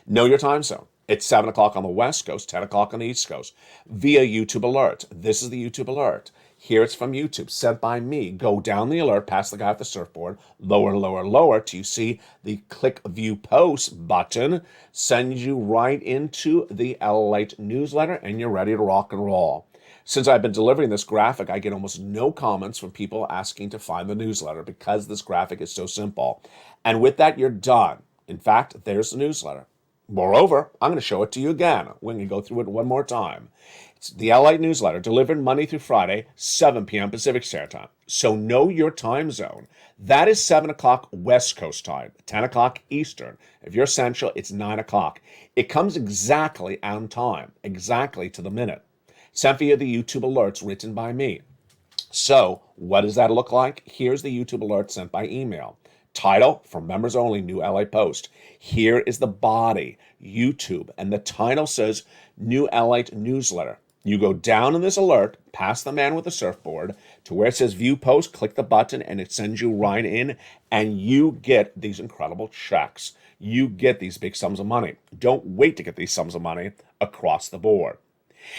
Know your time zone. It's 7 o'clock on the West Coast, 10 o'clock on the East Coast via YouTube alert. This is the YouTube alert. Here it's from YouTube, sent by me. Go down the alert, past the guy with the surfboard, lower, lower, lower, till you see the click view post button. Sends you right into the LALATE newsletter, and you're ready to rock and roll. Since I've been delivering this graphic, I get almost no comments from people asking to find the newsletter because this graphic is so simple. And with that, you're done. In fact, there's the newsletter. Moreover, I'm going to show it to you again. We're going to go through it one more time. It's the LALATE newsletter delivered Monday through Friday, 7 p.m. Pacific Standard Time. So know your time zone. That is 7 o'clock West Coast time, 10 o'clock Eastern. If you're Central, it's 9 o'clock. It comes exactly on time, exactly to the minute. Sent via the YouTube alerts written by me. So what does that look like? Here's the YouTube alert sent by email. Title, for members only, new LA post. Here is the body, YouTube, and the title says new LALATE newsletter. You go down in this alert, past the man with the surfboard, to where it says view post, click the button, and it sends you right in, and you get these incredible checks. You get these big sums of money. Don't wait to get these sums of money across the board.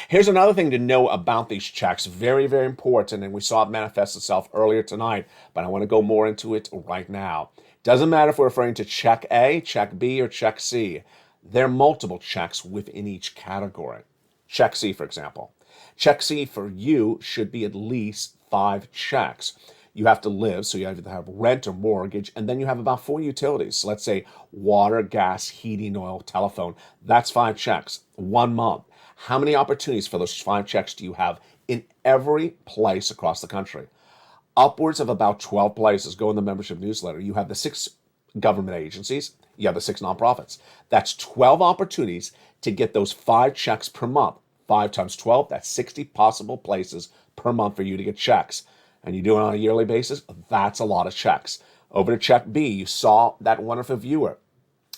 Here's another thing to know about these checks. Very, very important, and we saw it manifest itself earlier tonight, but I want to go more into it right now. Doesn't matter if we're referring to check A, check B, or check C. There are multiple checks within each category. Check C, for example. Check C for you should be at least 5 checks. You have to live, so you have to have rent or mortgage, and then you have about 4 utilities. So let's say water, gas, heating, oil, telephone. That's 5 checks, 1 month. How many opportunities for those 5 checks do you have in every place across the country? Upwards of about 12 places. Go in the membership newsletter. You have the 6 government agencies. You have the 6 nonprofits. That's 12 opportunities to get those 5 checks per month. 5 times 12, that's 60 possible places per month for you to get checks. And you do it on a yearly basis, that's a lot of checks. Over to check B, you saw that wonderful viewer.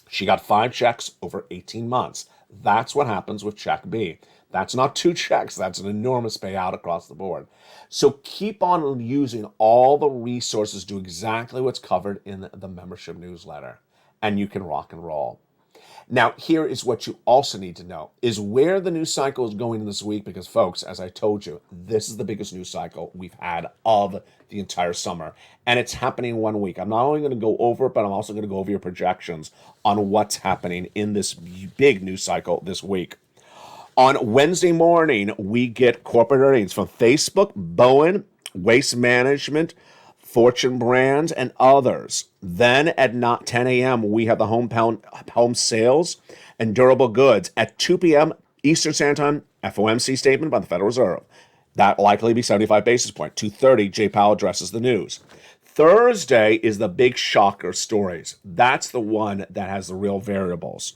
She got 5 checks over 18 months. That's what happens with check B. That's not 2 checks. That's an enormous payout across the board. So keep on using all the resources, do exactly what's covered in the membership newsletter, and you can rock and roll. Now, here is what you also need to know, is where the news cycle is going this week, because, folks, as I told you, this is the biggest news cycle we've had of the entire summer, and it's happening 1 week. I'm not only going to go over it, but I'm also going to go over your projections on what's happening in this big news cycle this week. On Wednesday morning, we get corporate earnings from Facebook, Bowen, Waste Management, Fortune Brands, and others. Then at 10 a.m., we have the home sales and durable goods. At 2 p.m. Eastern Standard Time, FOMC statement by the Federal Reserve. That likely be 75 basis points. 2:30, Jay Powell addresses the news. Thursday is the big shocker stories. That's the one that has the real variables.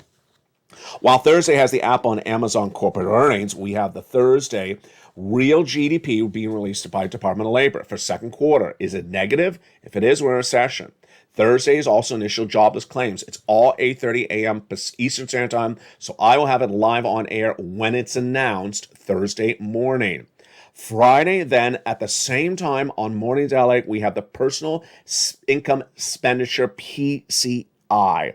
While Thursday has the Apple and Amazon corporate earnings, we have the Thursday real GDP being released by Department of Labor for second quarter. Is it negative? If it is, we're in a recession. Thursday is also initial jobless claims. It's all 8:30 a.m. Eastern Standard Time, so I will have it live on air when it's announced Thursday morning. Friday, then, at the same time on Mornings LA, we have the personal income expenditure PCI.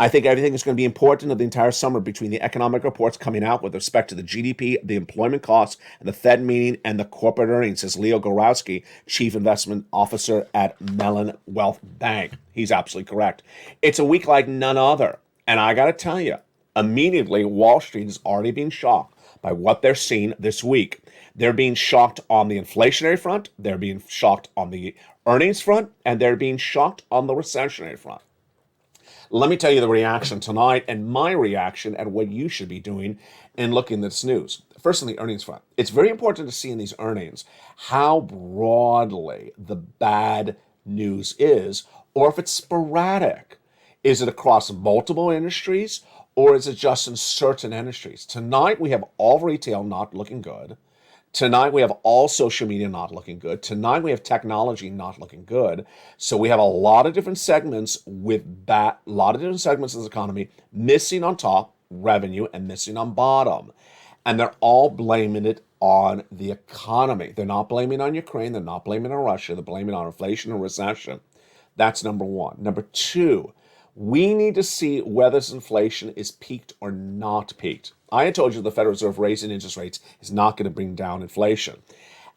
I think everything is going to be important of the entire summer between the economic reports coming out with respect to the GDP, the employment costs, and the Fed meeting and the corporate earnings, says Leo Gorowski, Chief Investment Officer at Mellon Wealth Bank. He's absolutely correct. It's a week like none other. And I got to tell you, immediately, Wall Street is already being shocked by what they're seeing this week. They're being shocked on the inflationary front, they're being shocked on the earnings front, and they're being shocked on the recessionary front. Let me tell you the reaction tonight and my reaction at what you should be doing in looking at this news. First, on the earnings front, it's very important to see in these earnings how broadly the bad news is, or if it's sporadic. Is it across multiple industries, or is it just in certain industries? Tonight, we have all retail not looking good. Tonight, we have all social media not looking good. Tonight, we have technology not looking good. So we have a lot of different segments with a lot of different segments of the economy missing on top, revenue, and missing on bottom. And they're all blaming it on the economy. They're not blaming on Ukraine. They're not blaming on Russia. They're blaming on inflation and recession. That's number one. Number two, we need to see whether this inflation is peaked or not peaked. I had told you the Federal Reserve raising interest rates is not going to bring down inflation.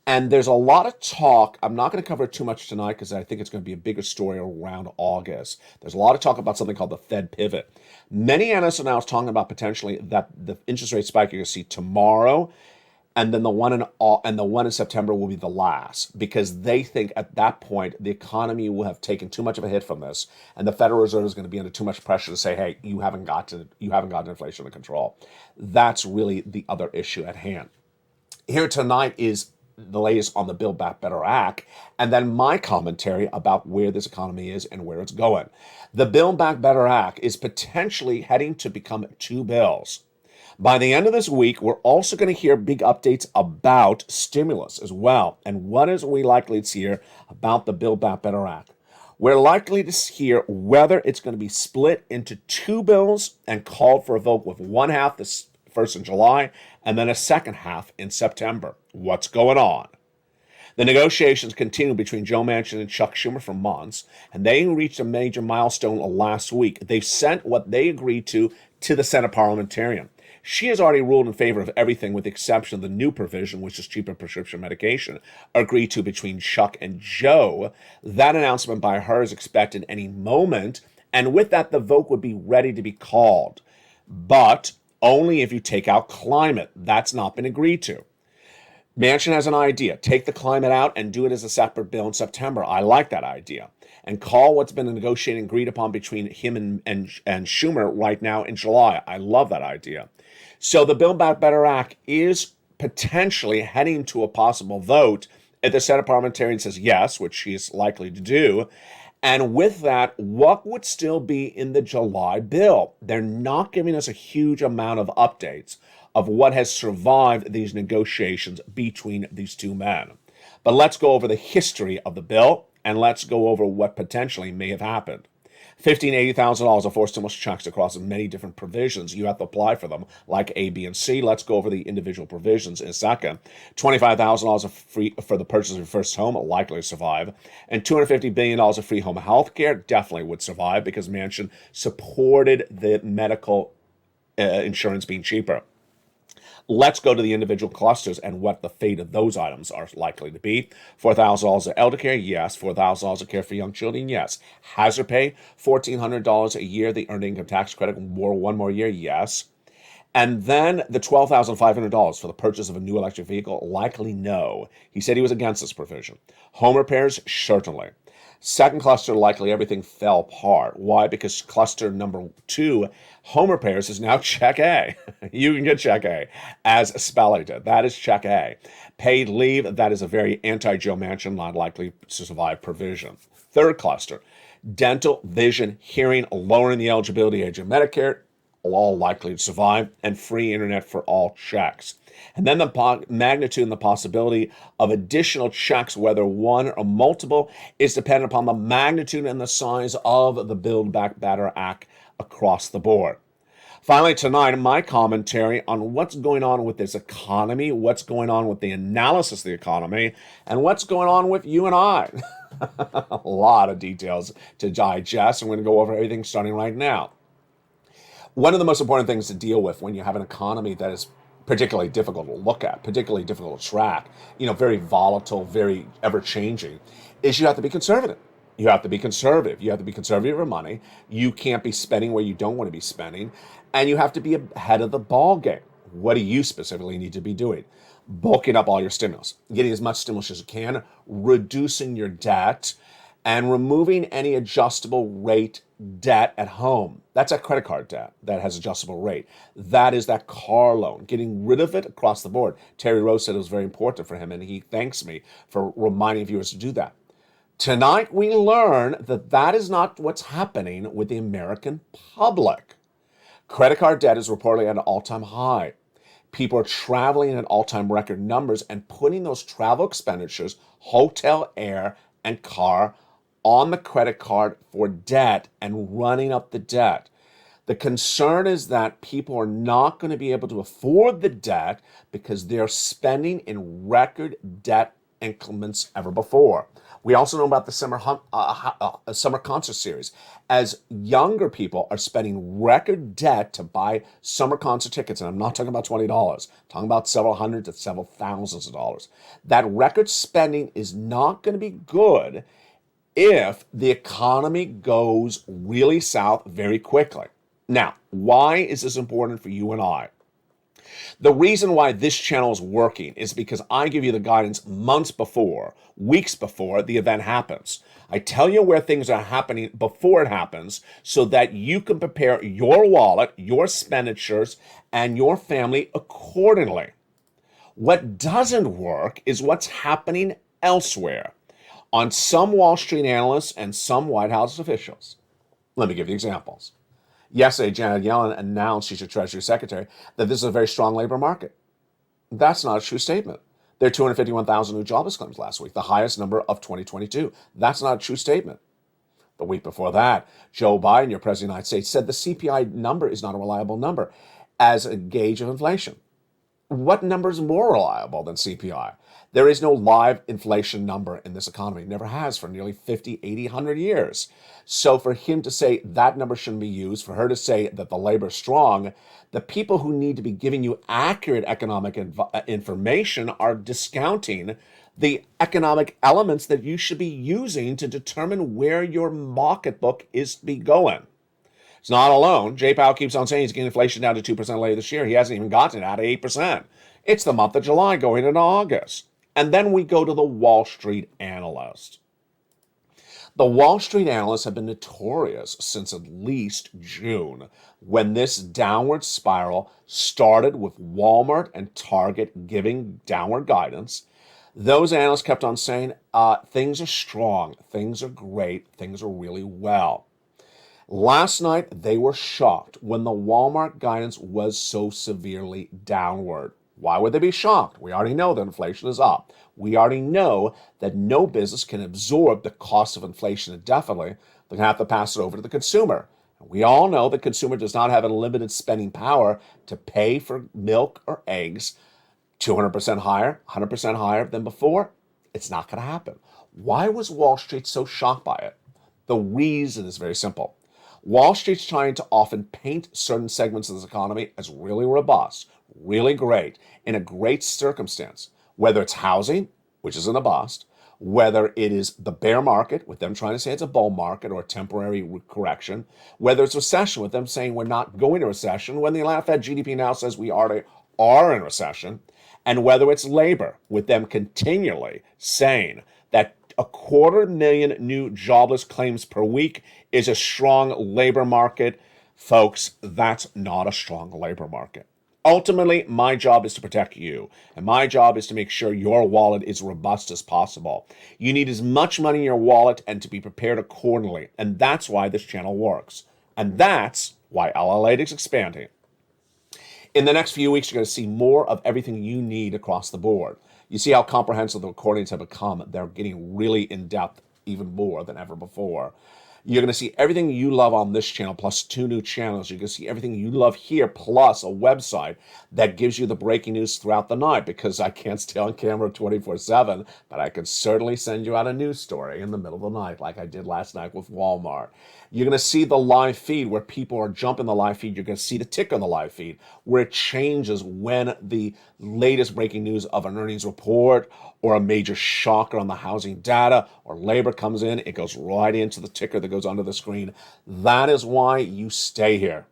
And there's a lot of talk. I'm not going to cover it too much tonight because I think it's going to be a bigger story around August. There's a lot of talk about something called the Fed pivot. Many analysts are now talking about potentially that the interest rate spike you're going to see tomorrow, and then the one in September will be the last, because they think at that point the economy will have taken too much of a hit from this, and the Federal Reserve is going to be under too much pressure to say, "Hey, you haven't gotten inflation under control." That's really the other issue at hand. Here tonight is the latest on the Build Back Better Act, and then my commentary about where this economy is and where it's going. The Build Back Better Act is potentially heading to become two bills. By the end of this week, we're also going to hear big updates about stimulus as well. And what is we likely to hear about the Build Back Better Act? We're likely to hear whether it's going to be split into two bills and called for a vote with one half this first in July and then a second half in September. What's going on? The negotiations continue between Joe Manchin and Chuck Schumer for months, and they reached a major milestone last week. They've sent what they agreed to the Senate parliamentarian. She has already ruled in favor of everything with the exception of the new provision, which is cheaper prescription medication, agreed to between Chuck and Joe. That announcement by her is expected any moment, and with that, the vote would be ready to be called. But only if you take out climate. That's not been agreed to. Manchin has an idea. Take the climate out and do it as a separate bill in September. I like that idea. And call what's been negotiated and agreed upon between him and Schumer right now in July. I love that idea. So the Build Back Better Act is potentially heading to a possible vote if the Senate parliamentarian says yes, which she is likely to do. And with that, what would still be in the July bill? They're not giving us a huge amount of updates of what has survived these negotiations between these two men. But let's go over the history of the bill, and let's go over what potentially may have happened. $15,000, $80,000 of forced stimulus checks across many different provisions. You have to apply for them, like A, B, and C. Let's go over the individual provisions in a second. $25,000 of free for the purchase of your first home, likely to survive. And $250 billion of free home health care definitely would survive because Manchin supported the medical insurance being cheaper. Let's go to the individual clusters and what the fate of those items are likely to be. $4,000 of elder care, yes. $4,000 of care for young children, yes. Hazard pay, $1,400 a year. The earned income tax credit, one more year, yes. And then the $12,500 for the purchase of a new electric vehicle, likely no. He said he was against this provision. Home repairs, certainly. Second cluster, likely everything fell apart. Why? Because cluster number 2, home repairs, is now check A. You can get check A, as Spelling did. That is check A. Paid leave, that is a very anti-Joe Manchin, not likely to survive provision. Third cluster, dental, vision, hearing, lowering the eligibility age of Medicare, all likely to survive, and free internet for all checks. And then the magnitude and the possibility of additional checks, whether one or multiple, is dependent upon the magnitude and the size of the Build Back Better Act across the board. Finally, tonight, my commentary on what's going on with this economy, what's going on with the analysis of the economy, and what's going on with you and I. A lot of details to digest. I'm going to go over everything starting right now. One of the most important things to deal with when you have an economy that is particularly difficult to look at, particularly difficult to track, very volatile, very ever changing, is you have to be conservative. You have to be conservative. You have to be conservative with money. You can't be spending where you don't want to be spending. And you have to be ahead of the ball game. What do you specifically need to be doing? Bulking up all your stimulus, getting as much stimulus as you can, reducing your debt, and removing any adjustable rate debt at home. That's that credit card debt that has adjustable rate. That is that car loan, getting rid of it across the board. Terry Rose said it was very important for him, and he thanks me for reminding viewers to do that. Tonight, we learn that that is not what's happening with the American public. Credit card debt is reportedly at an all-time high. People are traveling at all-time record numbers and putting those travel expenditures, hotel, air, and car on the credit card for debt and running up the debt. The concern is that people are not going to be able to afford the debt because they're spending in record debt increments ever before. We also know about the summer concert series, as younger people are spending record debt to buy summer concert tickets, and I'm not talking about $20, I'm talking about several hundred to several thousands of dollars. That record spending is not going to be good if the economy goes really south very quickly. Now, why is this important for you and I? The reason why this channel is working is because I give you the guidance months before, weeks before the event happens. I tell you where things are happening before it happens so that you can prepare your wallet, your expenditures, and your family accordingly. What doesn't work is what's happening elsewhere on some Wall Street analysts and some White House officials. Let me give you examples. Yesterday, Janet Yellen announced, she's your Treasury Secretary, that this is a very strong labor market. That's not a true statement. There are 251,000 new jobless claims last week, the highest number of 2022. That's not a true statement. The week before that, Joe Biden, your President of the United States, said the CPI number is not a reliable number as a gauge of inflation. What number is more reliable than CPI? There is no live inflation number in this economy. Never has for nearly 50, 80, 100 years. So for him to say that number shouldn't be used, for her to say that the labor is strong, the people who need to be giving you accurate economic information are discounting the economic elements that you should be using to determine where your pocketbook is to be going. It's not alone. Jay Powell keeps on saying he's getting inflation down to 2% later this year. He hasn't even gotten it out of 8%. It's the month of July going into August. And then we go to the Wall Street analyst. The Wall Street analysts have been notorious since at least June, when this downward spiral started with Walmart and Target giving downward guidance. Those analysts kept on saying, things are strong, things are great, things are really well. Last night, they were shocked when the Walmart guidance was so severely downward. Why would they be shocked? We already know that inflation is up. We already know that no business can absorb the cost of inflation indefinitely. They're going to have to pass it over to the consumer. And we all know the consumer does not have unlimited spending power to pay for milk or eggs 200% higher, 100% higher than before. It's not going to happen. Why was Wall Street so shocked by it? The reason is very simple. Wall Street's trying to often paint certain segments of this economy as really robust, really great, in a great circumstance, whether it's housing, which is in a bust, whether it is the bear market, with them trying to say it's a bull market or a temporary correction, whether it's recession, with them saying we're not going to recession, when the Atlanta Fed GDP now says we are in recession, and whether it's labor, with them continually saying that 250,000 new jobless claims per week is a strong labor market. Folks, that's not a strong labor market. Ultimately, my job is to protect you, and my job is to make sure your wallet is robust as possible. You need as much money in your wallet and to be prepared accordingly, and that's why this channel works. And that's why LALATE is expanding. In the next few weeks, you're going to see more of everything you need across the board. You see how comprehensive the recordings have become. They're getting really in-depth, even more than ever before. You're going to see everything you love on this channel, plus 2 new channels. You're going to see everything you love here, plus a website that gives you the breaking news throughout the night, because I can't stay on camera 24/7, but I can certainly send you out a news story in the middle of the night, like I did last night with Walmart. You're going to see the live feed where people are jumping the live feed. You're going to see the tick on the live feed where it changes when the latest breaking news of an earnings report or a major shocker on the housing data or labor comes in. It goes right into the ticker that goes under the screen. That is why you stay here.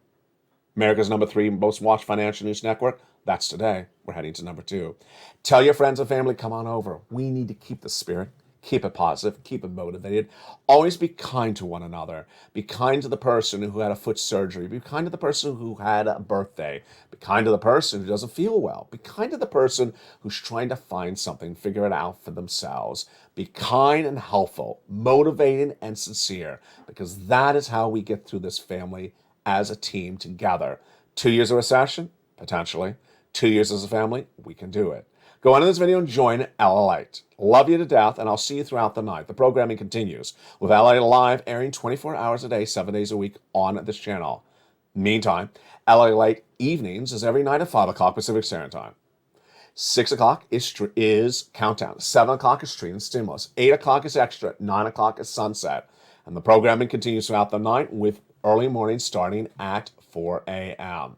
America's #3 most watched financial news network. That's today. We're heading to #2. Tell your friends and family, come on over. We need to keep the spirit. Keep it positive, keep it motivated. Always be kind to one another. Be kind to the person who had a foot surgery. Be kind to the person who had a birthday. Be kind to the person who doesn't feel well. Be kind to the person who's trying to find something, figure it out for themselves. Be kind and helpful, motivating and sincere, because that is how we get through this family as a team together. 2 years of recession? Potentially. 2 years as a family? We can do it. Go on in this video and join LALATE. Love you to death, and I'll see you throughout the night. The programming continues with LALATE Live airing 24 hours a day, 7 days a week on this channel. Meantime, LALATE Evenings is every night at 5 o'clock Pacific Standard Time. 6 o'clock is Countdown. 7 o'clock is Street and Stimulus. 8 o'clock is Extra. 9 o'clock is Sunset. And the programming continues throughout the night with early morning starting at 4 a.m.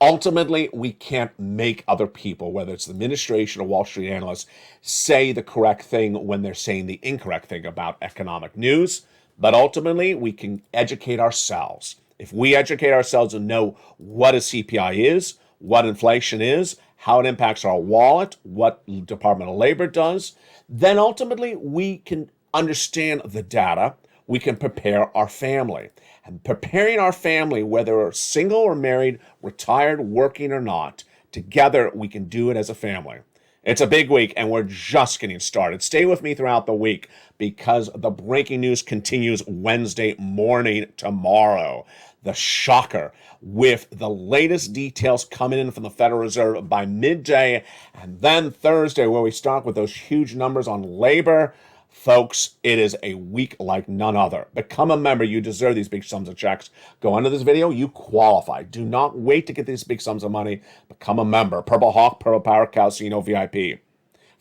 Ultimately, we can't make other people, whether it's the administration or Wall Street analysts, say the correct thing when they're saying the incorrect thing about economic news. But ultimately, we can educate ourselves. If we educate ourselves and know what a CPI is, what inflation is, how it impacts our wallet, what Department of Labor does, then ultimately we can understand the data. We can prepare our family. And preparing our family, whether we're single or married, retired, working or not, together we can do it as a family. It's a big week, and we're just getting started. Stay with me throughout the week, because the breaking news continues Wednesday morning tomorrow. The shocker, with the latest details coming in from the Federal Reserve by midday, and then Thursday, where we start with those huge numbers on labor. Folks, it is a week like none other. Become a member. You deserve these big sums of checks. Go under this video. You qualify. Do not wait to get these big sums of money. Become a member. Purple Hawk, Purple Power, Casino VIP.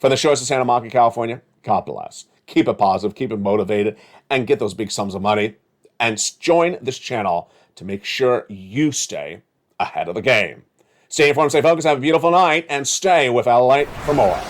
For the shores of Santa Monica, California, God bless. Keep it positive. Keep it motivated. And get those big sums of money. And join this channel to make sure you stay ahead of the game. Stay informed, stay focused, have a beautiful night, and stay with LALATE for more.